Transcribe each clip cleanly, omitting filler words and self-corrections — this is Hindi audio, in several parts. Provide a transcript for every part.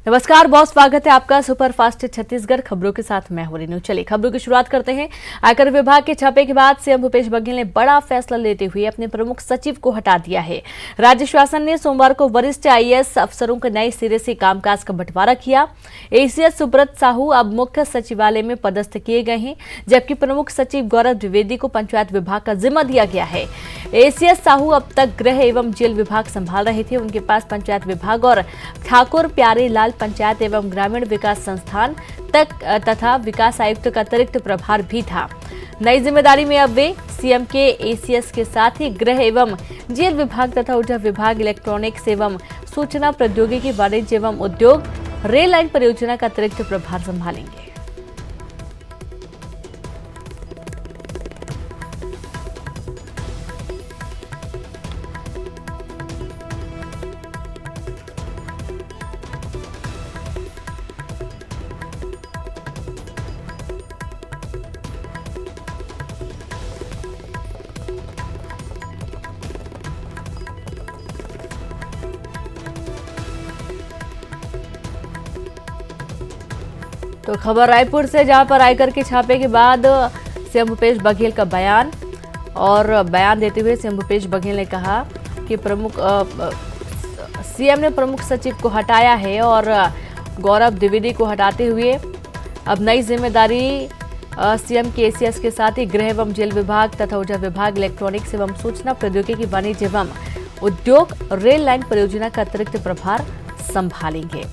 नमस्कार, बहुत स्वागत है आपका सुपरफास्ट छत्तीसगढ़ खबरों के साथ। मैं हूं रेनू। चलिए खबरों की शुरुआत करते हैं। आयकर विभाग के छापे के बाद सीएम भूपेश बघेल ने बड़ा फैसला लेते हुए अपने प्रमुख सचिव को हटा दिया है। राज्य शासन ने सोमवार को वरिष्ठ आईएएस अफसरों के नए सिरे से कामकाज का बंटवारा किया। एसीएस सुब्रत साहू अब मुख्य सचिवालय में पदस्थ किए गए हैं, जबकि प्रमुख सचिव गौरव द्विवेदी को पंचायत विभाग का जिम्मा दिया गया है। एसीएस साहू अब तक गृह एवं जेल विभाग संभाल रहे थे। उनके पास पंचायत विभाग और ठाकुर प्यारे लाल पंचायत एवं ग्रामीण विकास संस्थान तथा विकास आयुक्त का अतिरिक्त प्रभार भी था। नई जिम्मेदारी में अब वे सीएम के एसीएस के साथ ही गृह एवं जेल विभाग तथा ऊर्जा विभाग, इलेक्ट्रॉनिक्स एवं सूचना प्रौद्योगिकी, वाणिज्य एवं उद्योग, रेल लाइन परियोजना का अतिरिक्त प्रभार संभालेंगे। तो खबर रायपुर से, जहां पर आयकर के छापे के बाद सीएम भूपेश बघेल का बयान देते हुए सीएम भूपेश बघेल ने कहा कि सीएम ने प्रमुख सचिव को हटाया है और गौरव द्विवेदी को हटाते हुए अब नई जिम्मेदारी सीएम के एसीएस के साथ ही गृह एवं जेल विभाग तथा ऊर्जा विभाग, इलेक्ट्रॉनिक्स एवं सूचना प्रौद्योगिकी, वाणिज्य एवं उद्योग, रेल लाइन परियोजना का अतिरिक्त प्रभार संभालेंगे।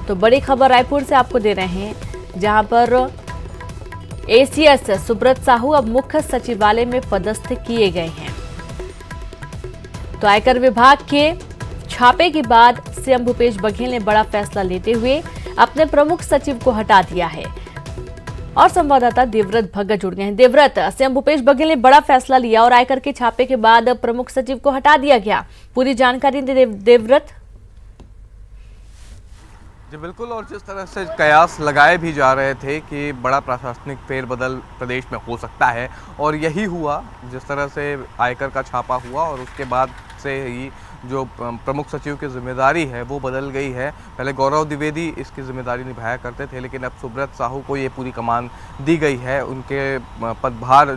तो बड़ी खबर रायपुर से आपको दे रहे हैं, जहां पर एसीएस सुब्रत साहू अब मुख्य सचिवालय में पदस्थ किए गए हैं। तो आयकर विभाग के छापे के बाद सीएम भूपेश बघेल ने बड़ा फैसला लेते हुए अपने प्रमुख सचिव को हटा दिया है। और संवाददाता देवव्रत भगत जुड़ गए हैं। देवव्रत, सीएम भूपेश बघेल ने बड़ा फैसला लिया और आयकर के छापे के बाद प्रमुख सचिव को हटा दिया गया। पूरी जानकारी देवव्रत। जी बिल्कुल, और जिस तरह से कयास लगाए भी जा रहे थे कि बड़ा प्रशासनिक फेरबदल प्रदेश में हो सकता है, और यही हुआ। जिस तरह से आयकर का छापा हुआ और उसके बाद से ही जो प्रमुख सचिव की जिम्मेदारी है वो बदल गई है। पहले गौरव द्विवेदी इसकी जिम्मेदारी निभाया करते थे, लेकिन अब सुब्रत साहू को ये पूरी कमान दी गई है। उनके पदभार,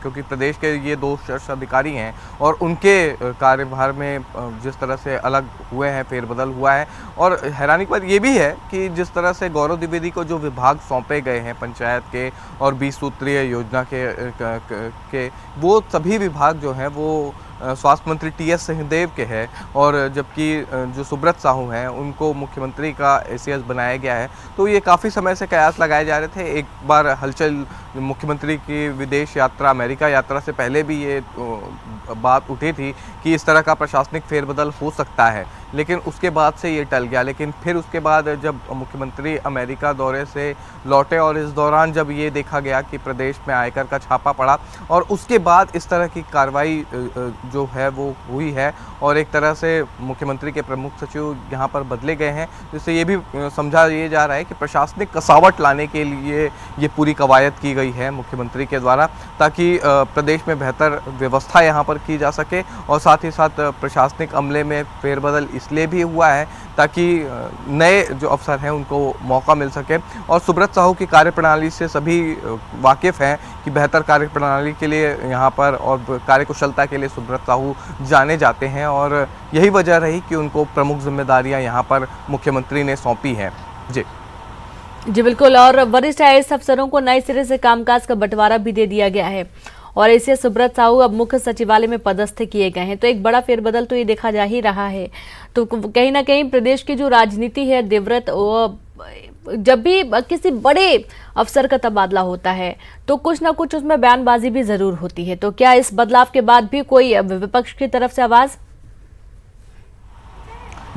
क्योंकि प्रदेश के ये 2 शीर्ष अधिकारी हैं और उनके कार्यभार में जिस तरह से अलग हुए हैं, फेरबदल हुआ है। और हैरानी की बात ये भी है कि जिस तरह से गौरव द्विवेदी को जो विभाग सौंपे गए हैं पंचायत के और 20 सूत्रीय योजना के वो सभी विभाग जो हैं वो स्वास्थ्य मंत्री टीएस सिंहदेव के हैं, और जबकि जो सुब्रत साहू हैं उनको मुख्यमंत्री का एसीएस बनाया गया है। तो ये काफ़ी समय से कयास लगाए जा रहे थे। एक बार हलचल मुख्यमंत्री की विदेश यात्रा, अमेरिका यात्रा से पहले भी ये बात उठी थी कि इस तरह का प्रशासनिक फेरबदल हो सकता है, लेकिन उसके बाद से ये टल गया। लेकिन फिर उसके बाद जब मुख्यमंत्री अमेरिका दौरे से लौटे और इस दौरान जब ये देखा गया कि प्रदेश में आयकर का छापा पड़ा, और उसके बाद इस तरह की कार्रवाई जो है वो हुई है, और एक तरह से मुख्यमंत्री के प्रमुख सचिव यहाँ पर बदले गए हैं, जिससे ये भी समझा ये जा रहा है कि प्रशासनिक कसावट लाने के लिए ये पूरी कवायद की गई है मुख्यमंत्री के द्वारा, ताकि प्रदेश में बेहतर व्यवस्था यहाँ पर की जा सके। और साथ ही साथ प्रशासनिक अमले में फेरबदल इसलिए भी हुआ है ताकि नए जो अफसर हैं उनको मौका मिल सके। और सुब्रत साहू की कार्यप्रणाली से सभी वाकिफ़ हैं कि बेहतर कार्यप्रणाली के लिए यहाँ पर और कार्यकुशलता के लिए सुब्रत साहू जाने जाते हैं, और यही वजह रही कि उनको प्रमुख जिम्मेदारियाँ यहाँ पर मुख्यमंत्री ने सौंपी हैं। जी बिल्कुल, और वरिष्ठ आईएएस अफसरों को नए सिरे से कामकाज का बंटवारा भी दे दिया गया है, और ऐसे सुब्रत साहू अब मुख्य सचिवालय में पदस्थ किए गए हैं। तो एक बड़ा फेरबदल तो ये देखा जा ही रहा है। तो कहीं ना कहीं प्रदेश की जो राजनीति है देवव्रत, जब भी किसी बड़े अफसर का तबादला होता है तो कुछ ना कुछ उसमें बयानबाजी भी जरूर होती है। तो क्या इस बदलाव के बाद भी कोई विपक्ष की तरफ से आवाज?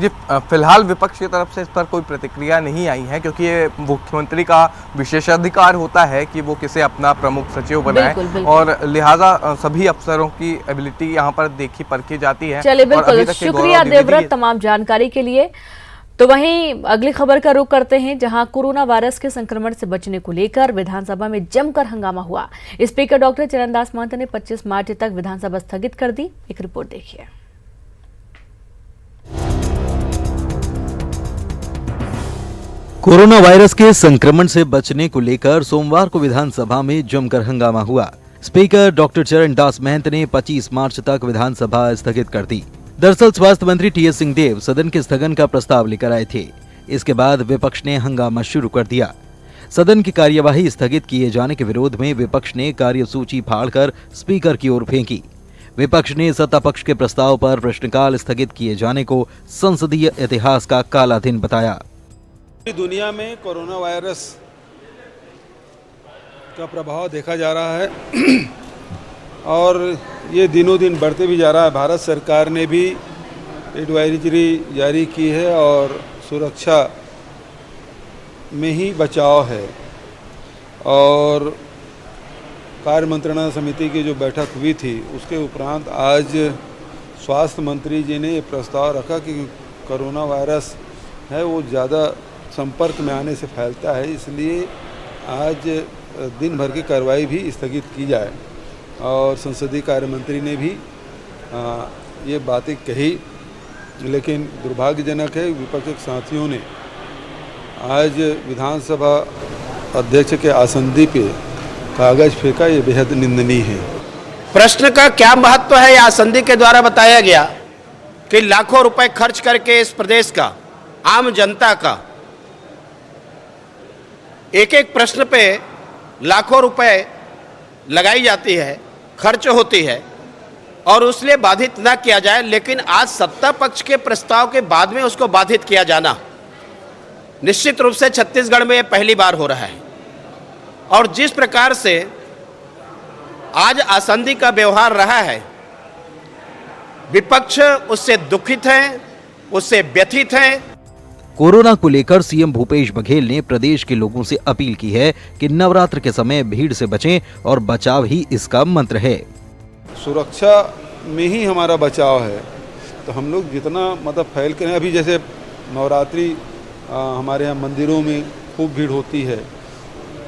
जी फिलहाल विपक्ष की तरफ से इस पर कोई प्रतिक्रिया नहीं आई है, क्योंकि ये मुख्यमंत्री का विशेषाधिकार होता है कि वो किसे अपना प्रमुख सचिव बनाए। बिल्कुल। और लिहाजा सभी अफसरों की एबिलिटी यहाँ पर देखी परखी जाती है। चलिए बिल्कुल, शुक्रिया देवव्रत तमाम जानकारी के लिए। तो वहीं अगली खबर का रुख करते हैं, जहां कोरोना वायरस के संक्रमण से बचने को लेकर विधानसभा में जमकर हंगामा हुआ। स्पीकर डॉक्टर चरणदास महंत ने 25 मार्च तक विधानसभा स्थगित कर दी। एक रिपोर्ट देखिए। कोरोना वायरस के संक्रमण से बचने को लेकर सोमवार को विधानसभा में जमकर हंगामा हुआ। स्पीकर डॉक्टर चरण दास महंत ने 25 मार्च तक विधानसभा स्थगित कर दी। दरअसल स्वास्थ्य मंत्री टीएस सिंहदेव सदन के स्थगन का प्रस्ताव लेकर आए थे। इसके बाद विपक्ष ने हंगामा शुरू कर दिया। सदन की कार्यवाही स्थगित किए जाने के विरोध में विपक्ष ने कार्यसूची फाड़कर स्पीकर की ओर फेंकी। विपक्ष ने सत्ता पक्ष के प्रस्ताव पर प्रश्नकाल स्थगित किए जाने को संसदीय इतिहास का काला दिन बताया। पूरी दुनिया में कोरोना वायरस का प्रभाव देखा जा रहा है और ये दिनों दिन बढ़ते भी जा रहा है। भारत सरकार ने भी एडवाइजरी जारी की है और सुरक्षा में ही बचाव है। और कार्य मंत्रणा समिति की जो बैठक हुई थी उसके उपरांत आज स्वास्थ्य मंत्री जी ने ये प्रस्ताव रखा कि कोरोना वायरस है वो ज़्यादा संपर्क में आने से फैलता है, इसलिए आज दिन भर की कार्रवाई भी स्थगित की जाए। और संसदीय कार्य मंत्री ने भी ये बातें कही, लेकिन दुर्भाग्यजनक है विपक्ष के साथियों ने आज विधानसभा अध्यक्ष के आसंदी पे कागज फेंका। ये बेहद निंदनीय है। प्रश्न का क्या महत्व है, यह आसंदी के द्वारा बताया गया कि लाखों रुपए खर्च करके इस प्रदेश का आम जनता का एक एक प्रश्न पे लाखों रुपए लगाई जाती है, खर्च होती है और उसलिए बाधित ना किया जाए। लेकिन आज सत्ता पक्ष के प्रस्ताव के बाद में उसको बाधित किया जाना निश्चित रूप से छत्तीसगढ़ में यह पहली बार हो रहा है। और जिस प्रकार से आज आसंदी का व्यवहार रहा है, विपक्ष उससे दुखित है, उससे व्यथित है। कोरोना को लेकर सीएम भूपेश बघेल ने प्रदेश के लोगों से अपील की है कि नवरात्र के समय भीड़ से बचें और बचाव ही इसका मंत्र है। सुरक्षा में ही हमारा बचाव है, तो हम लोग जितना मतलब फैल कर, अभी जैसे नवरात्रि हमारे यहाँ मंदिरों में खूब भीड़ होती है।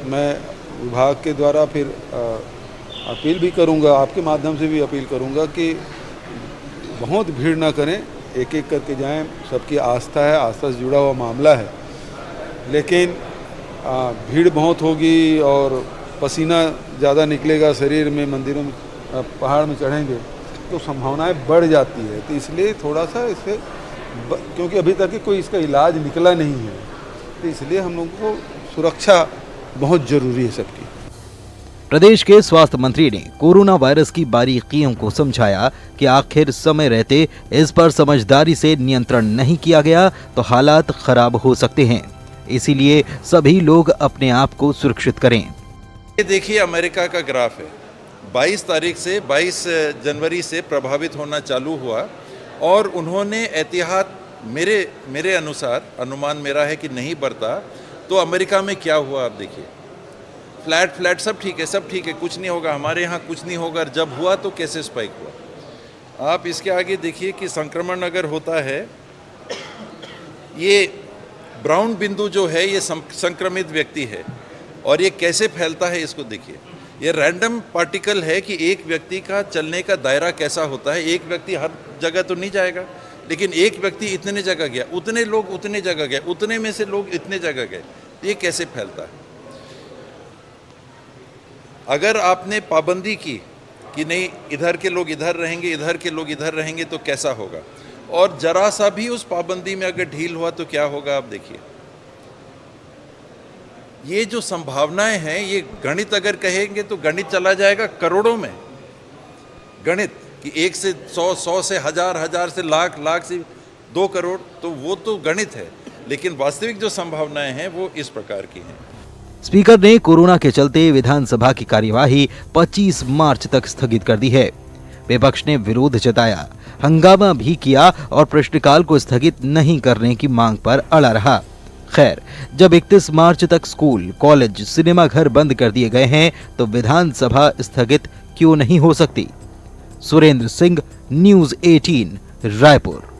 मैं विभाग के द्वारा फिर अपील भी करूँगा, आपके माध्यम से भी अपील करूँगा कि बहुत भीड़ ना करें, एक एक करके जाएं। सबकी आस्था है, आस्था से जुड़ा हुआ मामला है, लेकिन भीड़ बहुत होगी और पसीना ज़्यादा निकलेगा शरीर में, मंदिरों में पहाड़ में चढ़ेंगे तो संभावनाएं बढ़ जाती है। तो इसलिए थोड़ा सा इसे क्योंकि अभी तक कोई इसका इलाज निकला नहीं है, तो इसलिए हम लोगों को सुरक्षा बहुत ज़रूरी है सबकी। प्रदेश के स्वास्थ्य मंत्री ने कोरोना वायरस की बारीकियों को समझाया कि आखिर समय रहते इस पर समझदारी से नियंत्रण नहीं किया गया तो हालात खराब हो सकते हैं। इसीलिए सभी लोग अपने आप को सुरक्षित करें। ये देखिए अमेरिका का ग्राफ है, 22 तारीख से 22 जनवरी से प्रभावित होना चालू हुआ और उन्होंने एहतियात मेरे अनुसार, अनुमान मेरा है कि नहीं बरता। तो अमेरिका में क्या हुआ आप देखिए, फ्लैट सब ठीक है, कुछ नहीं होगा, हमारे यहाँ कुछ नहीं होगा। जब हुआ तो कैसे स्पाइक हुआ। आप इसके आगे देखिए कि संक्रमण अगर होता है, ये ब्राउन बिंदु जो है ये संक्रमित व्यक्ति है और ये कैसे फैलता है इसको देखिए। ये रैंडम पार्टिकल है कि एक व्यक्ति का चलने का दायरा कैसा होता है। एक व्यक्ति हर जगह तो नहीं जाएगा, लेकिन एक व्यक्ति इतने जगह गया, उतने लोग उतने जगह गए, उतने में से लोग इतने जगह गए, ये कैसे फैलता है। अगर आपने पाबंदी की कि नहीं इधर के लोग इधर रहेंगे, इधर के लोग इधर रहेंगे, तो कैसा होगा। और जरा सा भी उस पाबंदी में अगर ढील हुआ तो क्या होगा आप देखिए। ये जो संभावनाएं हैं, ये गणित अगर कहेंगे तो गणित चला जाएगा करोड़ों में। गणित कि 1 से 100, 100 से 1000, 1000 से लाख, लाख से 2 करोड़, तो वो तो गणित है, लेकिन वास्तविक जो संभावनाएं हैं वो इस प्रकार की हैं। स्पीकर ने कोरोना के चलते विधानसभा की कार्यवाही 25 मार्च तक स्थगित कर दी है। विपक्ष ने विरोध जताया, हंगामा भी किया और प्रश्नकाल को स्थगित नहीं करने की मांग पर अड़ा रहा। खैर, जब 31 मार्च तक स्कूल, कॉलेज, सिनेमाघर बंद कर दिए गए हैं तो विधानसभा स्थगित क्यों नहीं हो सकती। सुरेंद्र सिंह, न्यूज़ 18, रायपुर।